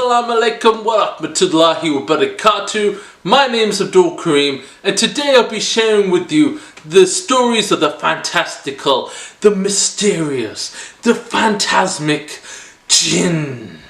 Assalamu alaikum wa rahmatullahi wa barakatuh. My name is Abdul Kareem, and today I'll be sharing with you the stories of the fantastical, the mysterious, the phantasmic jinn.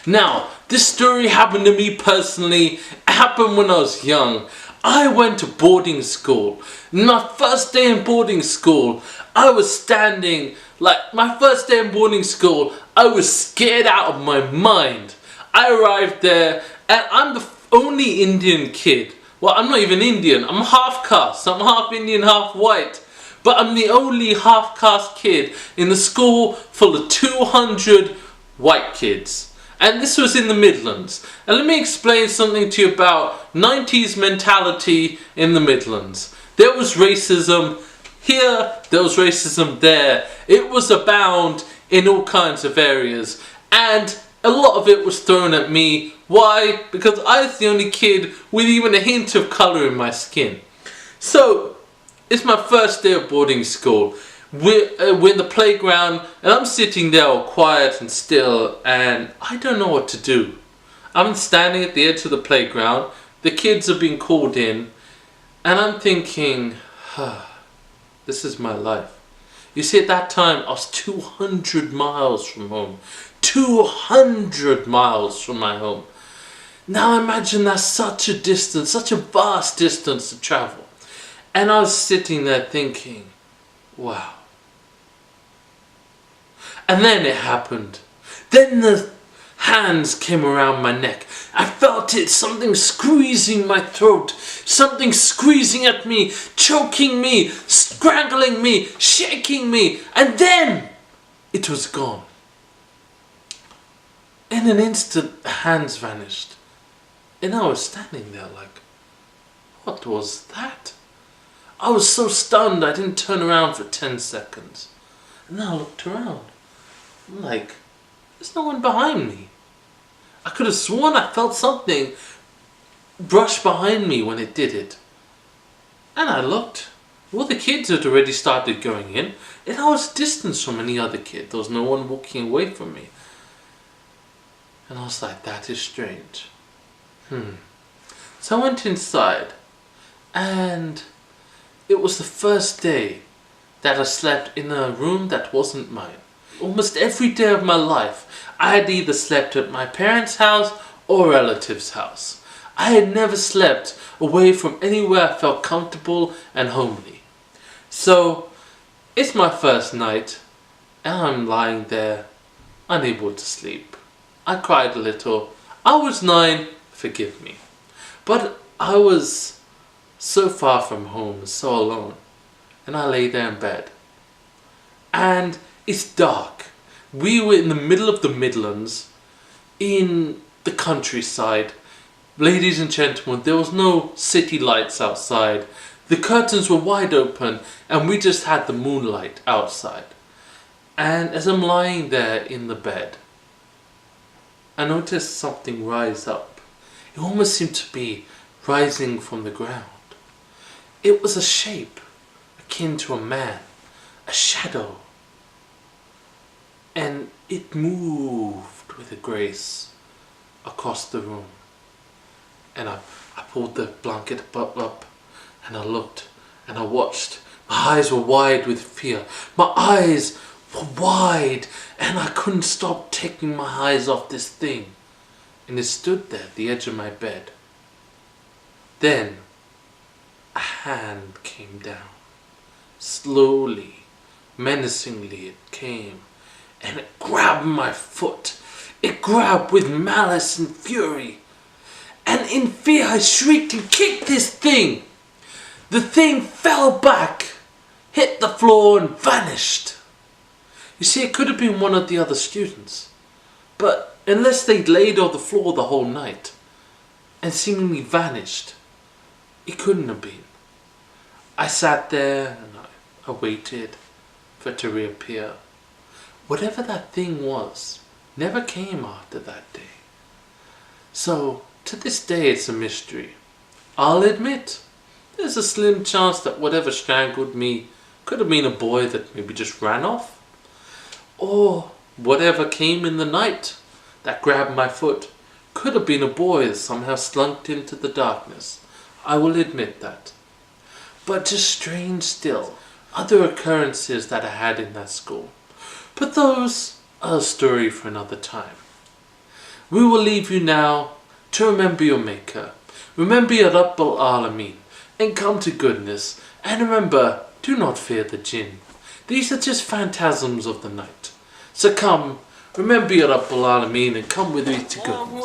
Now, this story happened to me personally. It happened when I was young. I went to boarding school. My first day in boarding school, I was standing, my first day in boarding school, I was scared out of my mind. I arrived there and I'm the only Indian kid. Well, I'm not even Indian, I'm half caste. I'm half Indian, half white. But I'm the only half caste kid in the school full of 200 white kids. And this was in the Midlands. And let me explain something to you about 90s mentality in the Midlands. There was racism here, there was racism there. It was abound in all kinds of areas. And a lot of it was thrown at me. Why? Because I was the only kid with even a hint of colour in my skin. So, it's my first day of boarding school. We're in the playground and I'm sitting there all quiet and still and I don't know what to do. I'm standing at the edge of the playground, the kids are being called in and I'm thinking, this is my life. You see, at that time I was 200 miles from home. 200 miles from my home. Now imagine that's such a distance, such a vast distance to travel. And I was sitting there thinking, wow. And then it happened. Then the hands came around my neck. I felt it, something squeezing my throat, something squeezing at me, choking me, strangling me, shaking me, and then it was gone. In an instant, the hands vanished. And I was standing there like, what was that? I was so stunned I didn't turn around for 10 seconds. And then I looked around. I'm like, there's no one behind me. I could have sworn I felt something brush behind me when it did it. And I looked. Well, the kids had already started going in, and I was distanced from any other kid. There was no one walking away from me. And I was like, that is strange. So I went inside, and it was the first day that I slept in a room that wasn't mine. Almost every day of my life, I had either slept at my parents' house or a relative's house. I had never slept away from anywhere I felt comfortable and homely. So, it's my first night, and I'm lying there, unable to sleep. I cried a little. I was 9, forgive me. But I was so far from home, so alone. And I lay there in bed. And it's dark. We were in the middle of the Midlands, in the countryside. Ladies and gentlemen, there was no city lights outside. The curtains were wide open and we just had the moonlight outside. And as I'm lying there in the bed, I noticed something rise up. It almost seemed to be rising from the ground. It was a shape akin to a man, a shadow. And it moved with a grace across the room. And I pulled the blanket up and I looked and I watched. My eyes were wide with fear. My eyes were wide and I couldn't stop taking my eyes off this thing. And it stood there at the edge of my bed. Then a hand came down. Slowly, menacingly it came. And it grabbed my foot. It grabbed with malice and fury. And in fear I shrieked and kicked this thing. The thing fell back, hit the floor and vanished. You see, it could have been one of the other students. But unless they'd laid on the floor the whole night and seemingly vanished, it couldn't have been. I sat there and I waited for it to reappear. Whatever that thing was, never came after that day. So, to this day it's a mystery. I'll admit, there's a slim chance that whatever strangled me could have been a boy that maybe just ran off. Or whatever came in the night that grabbed my foot could have been a boy that somehow slunk into the darkness. I will admit that. But just strange still, other occurrences that I had in that school. But those are a story for another time. We will leave you now to remember your Maker. Remember your Rabbul Alameen and come to goodness. And remember, do not fear the jinn. These are just phantasms of the night. So come, remember your Rabbul Alameen and come with me to goodness.